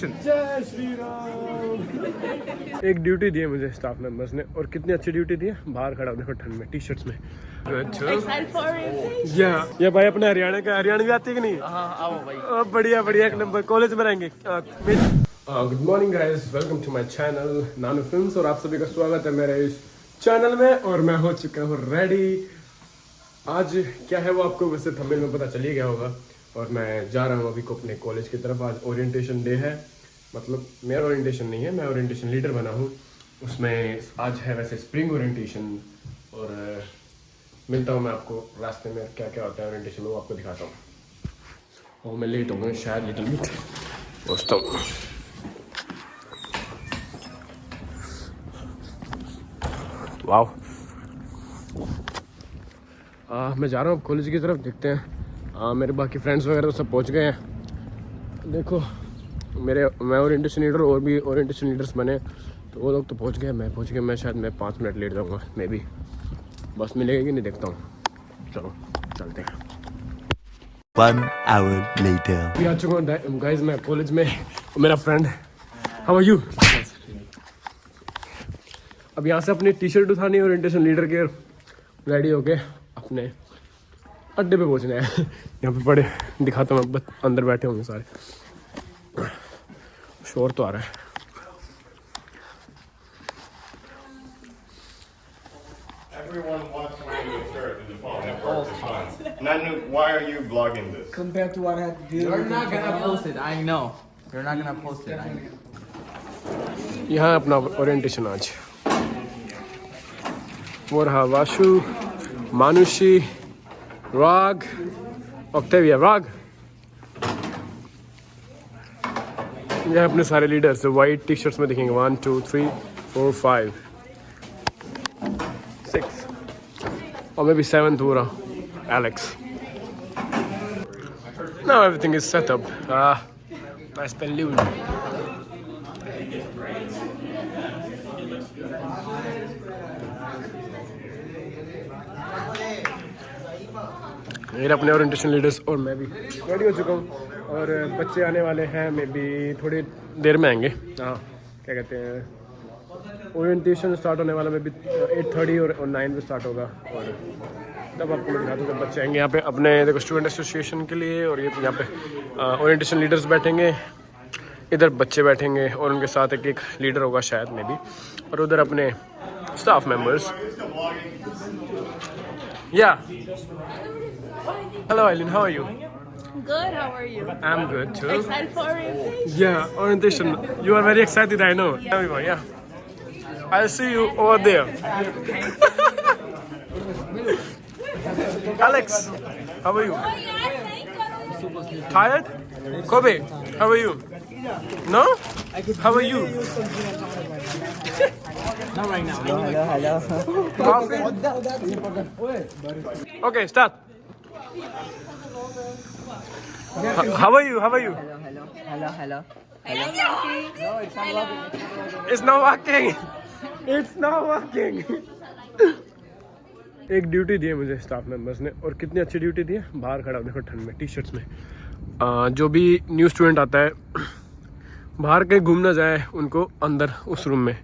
जय श्री राम। एक ड्यूटी दी है मुझे स्टाफ मेंबर्स ने, और कितनी अच्छी ड्यूटी दी है। बाहर खड़ा देखो ठंड में टी शर्ट्स में। ये भाई अपने हरियाणा का, हरियाणा भी आती है कि नहीं? आओ भाई। बढ़िया बढ़िया, एक नंबर। कॉलेज में रहेंगे। Good morning guys, welcome to my channel Nanu films, और आप सभी का स्वागत है मेरे इस चैनल में। और मैं हो चुका हूँ रेडी। आज क्या है वो आपको वैसे थंबनेल में पता चल ही गया होगा। और मैं जा रहा हूँ अभी को अपने कॉलेज की तरफ। आज ओरिएंटेशन डे है, मतलब मेरा ओरिएंटेशन नहीं है, मैं ओरिएंटेशन लीडर बना हूँ उसमें। आज है वैसे स्प्रिंग ओरिएंटेशन, और मिलता हूँ मैं आपको रास्ते में। क्या क्या होता है ओरिएंटेशन में वो आपको दिखाता हूँ। और मैं लेट हो गया शायद, लिटिल बिट दोस्तों। वाह, मैं जा रहा हूँ कॉलेज की तरफ। देखते हैं मेरे बाकी फ्रेंड्स वगैरह तो सब पहुँच गए हैं। देखो मैं ओरिएंटेशन लीडर, और भी ओरिएंटेशन लीडर्स बने, तो वो लोग तो पहुँच गए। मैं पहुँच गया, मैं शायद 5 मिनट लेट जाऊँगा। मे बी बस मिलेगी कि नहीं, देखता हूँ। चलो चलते हैं। 1 hour later. अभी आ चुका हूँ गाइस मैं कॉलेज में। मेरा फ्रेंड, हाउ आर यू? अब यहाँ से अपनी टी शर्ट उठानी, ओरिएंटेशन लीडर के रेडी होके अपने अड्डे पे पहुँचना है। यहाँ पे बड़े दिखाता हूँ, अंदर बैठे होंगे सारे। शोर तो आ रहा है। Everyone wants to wear your shirt in the phone. That works fine. Nanu, why are you vlogging this? Compared to what I had to do. You're not gonna post it, I know. You're not gonna post it, I know. यहाँ अपना orientation आज। वो रहा वाशु, मानुषी, राग, Octavia, राग। ये अपने सारे लीडर्स वाइट टी शर्ट्स में दिखेंगे। 1 2 3 4 5 6 और मे बी 7th हो रहा, Alex. Now everything is set up. Nice balloon. मेरे अपने ओरिएंटेशन लीडर्स और मैं भी रेडी हो चुका हूँ। और बच्चे आने वाले हैं, मे बी थोड़ी देर में आएंगे। हाँ, क्या कहते हैं, ओरिएंटेशन स्टार्ट होने वाला, मे बी 8:30 और 9 पे स्टार्ट होगा। और तब आपको मैं दिखाता हूँ जब बच्चे आएंगे यहाँ पे अपने। देखो स्टूडेंट एसोसिएशन के लिए, और ये यहाँ पे ओरिएंटेशन लीडर्स बैठेंगे, इधर बच्चे बैठेंगे, और उनके साथ एक लीडर होगा शायद, मे बी, और उधर अपने स्टाफ मेम्बर्स। या hello Eileen, how are you? Good, how are you? I'm good too. Excited for orientation? Yeah, orientation. You are very excited, I know. Everyone, yeah. I'll see you over there. Alex, how are you? Tired? Kobe, how are you? No? How are you? Not right now. Hello. Coffee? Okay, start. How are you? How are you? Hello. No, it's not It's not working. It's not working. एक duty दी है मुझे staff members ने, और कितनी अच्छी duty दी है। बाहर खड़ा देखो ठंड में टी शर्ट्स में। जो भी न्यू स्टूडेंट आता है, बाहर कहीं घूमना जाए, उनको अंदर उस रूम में,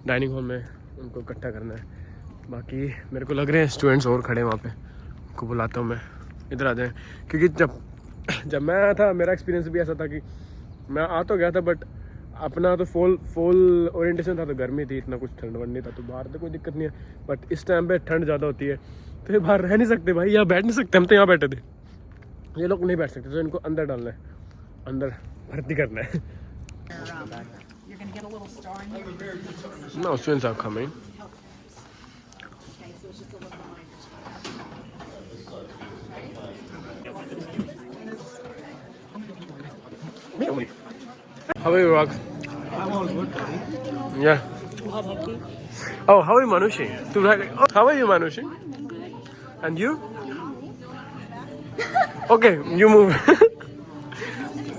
डाइनिंग हॉल में उनको इकट्ठा करना है। बाकी मेरे को लग रहे हैं स्टूडेंट्स और खड़े हैं वहाँ पे, उनको बुलाता हूँ मैं, इधर आ जाएँ। क्योंकि जब मैं आया था, मेरा एक्सपीरियंस भी ऐसा था कि मैं आ तो गया था, बट अपना तो फुल ओरिएंटेशन था, तो गर्मी थी, इतना कुछ ठंड वंड नहीं था, तो बाहर तो कोई दिक्कत नहीं है। बट इस टाइम पे ठंड ज़्यादा होती है, तो ये बाहर रह नहीं सकते भाई, यहाँ बैठ नहीं सकते। हम तो यहाँ बैठे थे, ये लोग नहीं बैठ सकते, तो इनको अंदर डालना है, अंदर भर्ती करना है। No, students are coming. How are you, Rag? I'm all good. Yeah. Oh, how are you, Manushi? How are you, Manushi? And you? Okay, you move.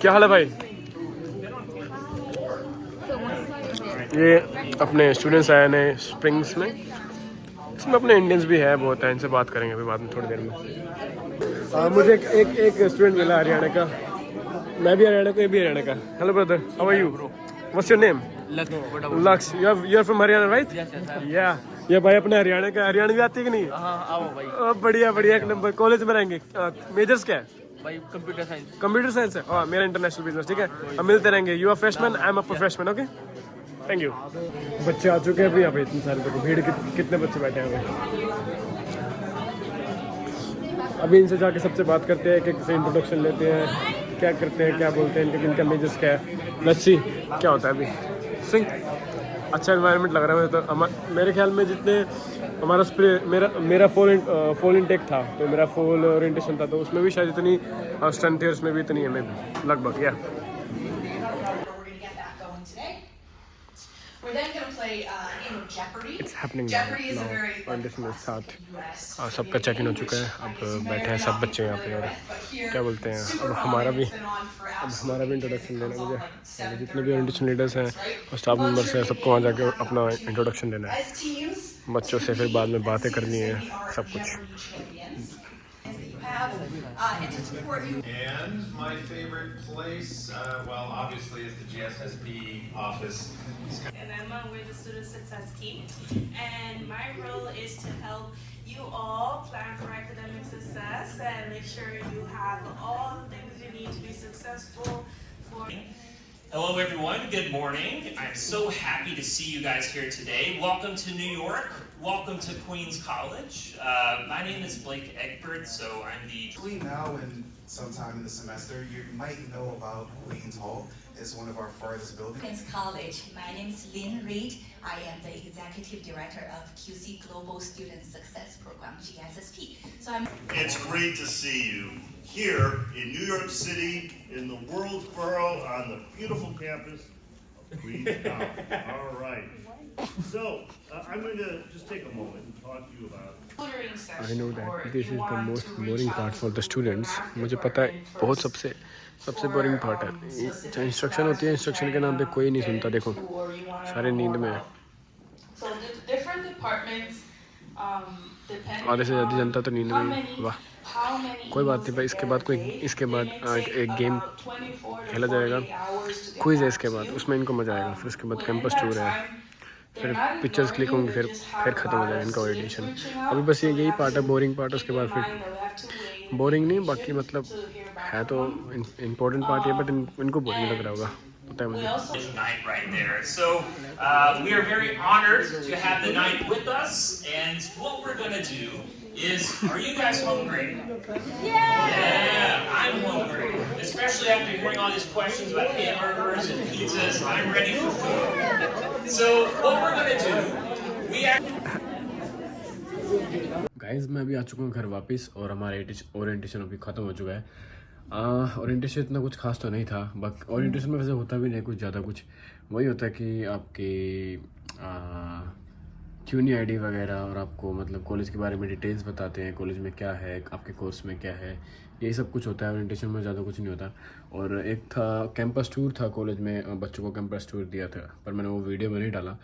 क्या हाल है भाई? ये अपने स्टूडेंट्स आए हैं स्प्रिंग्स में। इसमें अपने इंडियंस भी है बहुत है, इनसे बात करेंगे अभी बाद में थोड़ी देर में। मुझे एक स्टूडेंट मिला हरियाणा का, मैं भी हरियाणा का, ये भी हरियाणा का. Hello brother, how are you? What's your name? Lakshya. You are from Haryana right? या ये भाई अपने हरियाणा का. हरियाणा भी आती है कि नहीं? आओ भाई. बढ़िया बढ़िया, एक नंबर. कॉलेज में रहेंगे. मेजर्स क्या है? भाई कंप्यूटर साइंस. कंप्यूटर साइंस है. हाँ, मेरा इंटरनेशनल बिजनेस. ठीक है, हम मिलते रहेंगे. You are freshman, I am a freshman. Okay, thank you. बच्चे आ चुके हैं अभी यहाँ पे. इतने सारे देखो भीड़, कितने बच्चे बैठे हैं अभी. इनसे जाके सबसे बात करते हैं, एक से इंट्रोडक्शन लेते हैं, क्या करते हैं, क्या बोलते हैं, इनका मेजर्स क्या है. लस्सी क्या होता है अभी. सिंह अच्छा एनवायरनमेंट लग रहा है तो मेरे ख्याल में जितने हमारा स्प्रे मेरा फॉल इनटेक था, तो मेरा फॉल ओरिएंटेशन था, तो उसमें भी शायद इतनी स्ट्रेंथ है, उसमें भी इतनी है लगभग. या We're then going to play a game of Jeopardy. It's happening Jeopardy is a now. very orientation के साथ US. सबका चेक इन हो चुका है. अब बैठे हैं सब बच्चे यहाँ पे. और क्या बोलते हैं, अब हमारा भी इंट्रोडक्शन लेना है मुझे. जितने भी ओरिएंटेशन लीडर्स हैं और स्टाफ मेंबर्स हैं, सबको वहाँ जाके अपना इंट्रोडक्शन लेना है. बच्चों से फिर बाद में बातें करनी है, सब कुछ. And to support you. And my favorite place, well, obviously, is the GSSP office. And Emma, we're the Student Success Team. And my role is to help you all plan for academic success and make sure you have all the things you need to be successful for. Hello everyone, good morning. I'm so happy to see you guys here today. Welcome to New York. Welcome to Queens College. My name is Blake Egbert, so I'm the... Between now and sometime in the semester, you might know about Queens Hall. It's one of our farthest buildings. Queens College. My name is Lynn Reed. I am the Executive Director of QC Global Student Success Program, GSSP. So I'm... It's great to see you here in New York City, in the World Borough, on the beautiful campus of Queens College. All right. So, I'm going to just take a moment and talk to you about... I know that this is the most boring part for the students. मुझे पता है बहुत सबसे boring part है. Instruction होती है, instruction के नाम पे कोई नहीं सुनता. देखो सारे नींद में है. आधे से ज़्यादा जनता तो नींद में है. वाह, कोई बात नहीं भाई. इसके बाद एक गेम खेला जाएगा, क्विज है इसके बाद, उसमें इनको मज़ा आएगा. फिर उसके बाद कैंपस टूर है, फिर पिक्चर्स क्लिक होंगी, फिर ख़त्म हो जाएगा इनका ओरिएंटेशन. अभी बस यही पार्ट है, बोरिंग पार्ट. उसके बाद फिर बोरिंग नहीं, बाकी मतलब है तो इम्पोर्टेंट पार्ट है, बट इनको बोरिंग लग रहा होगा, पता है मुझे. Night right there. So we are very honored to have the night with us, and what we're gonna do is, are you guys hungry? Yeah, I'm hungry. Especially after hearing all these questions about hamburgers and pizzas, I'm ready for food. So what we're gonna do, we guys, मैं अभी आ चुका हूँ घर वापस, और हमारा orientation अभी ख़त्म हो चुका है. ओरिएंटेशन इतना कुछ खास तो नहीं था. बट ओरिएंटेशन में वैसे होता भी नहीं कुछ ज़्यादा. कुछ वही होता है कि आपके क्यूनी आईडी वगैरह, और आपको मतलब कॉलेज के बारे में डिटेल्स बताते हैं, कॉलेज में क्या है, आपके कोर्स में क्या है, यही सब कुछ होता है. ओरिएंटेशन में ज़्यादा कुछ नहीं होता. और एक था कैंपस टूर था कॉलेज में, बच्चों को कैंपस टूर दिया था, पर मैंने वो वीडियो में नहीं डाला.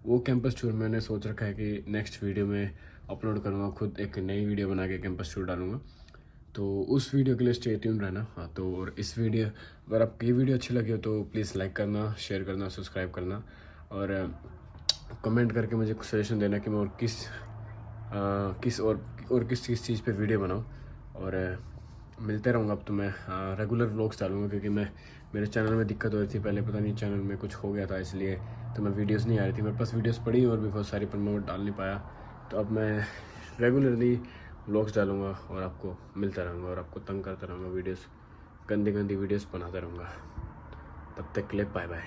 वो कैंपस टूर मैंने सोच रखा है कि नेक्स्ट वीडियो में अपलोड करूँगा, खुद एक नई वीडियो बना के कैंपस टूर डालूँगा. तो उस वीडियो के लिए स्टे ट्यून रहना. हाँ, तो और इस वीडियो, अगर आपको ये वीडियो अच्छी लगी हो तो प्लीज़ लाइक करना, शेयर करना, सब्सक्राइब करना, और कमेंट करके मुझे सजेशन देना कि मैं और किस चीज़ पे वीडियो बनाऊँ. और मिलते रहूँगा. अब तो मैं रेगुलर व्लॉग्स डालूँगा, क्योंकि मेरे चैनल में दिक्कत हो रही थी पहले, पता नहीं चैनल में कुछ हो गया था, इसलिए तो मैं वीडियोस नहीं आ रही थी. मेरे पास वीडियोस पड़ी और भी बहुत सारी, पर मैं वो डाल नहीं पाया. तो अब मैं रेगुलरली व्लॉग्स डालूँगा और आपको मिलता रहूँगा, और आपको तंग करता रहूँगा, वीडियोस, गंदी वीडियोस बनाता रहूँगा. तब तक के लिए बाय बाय.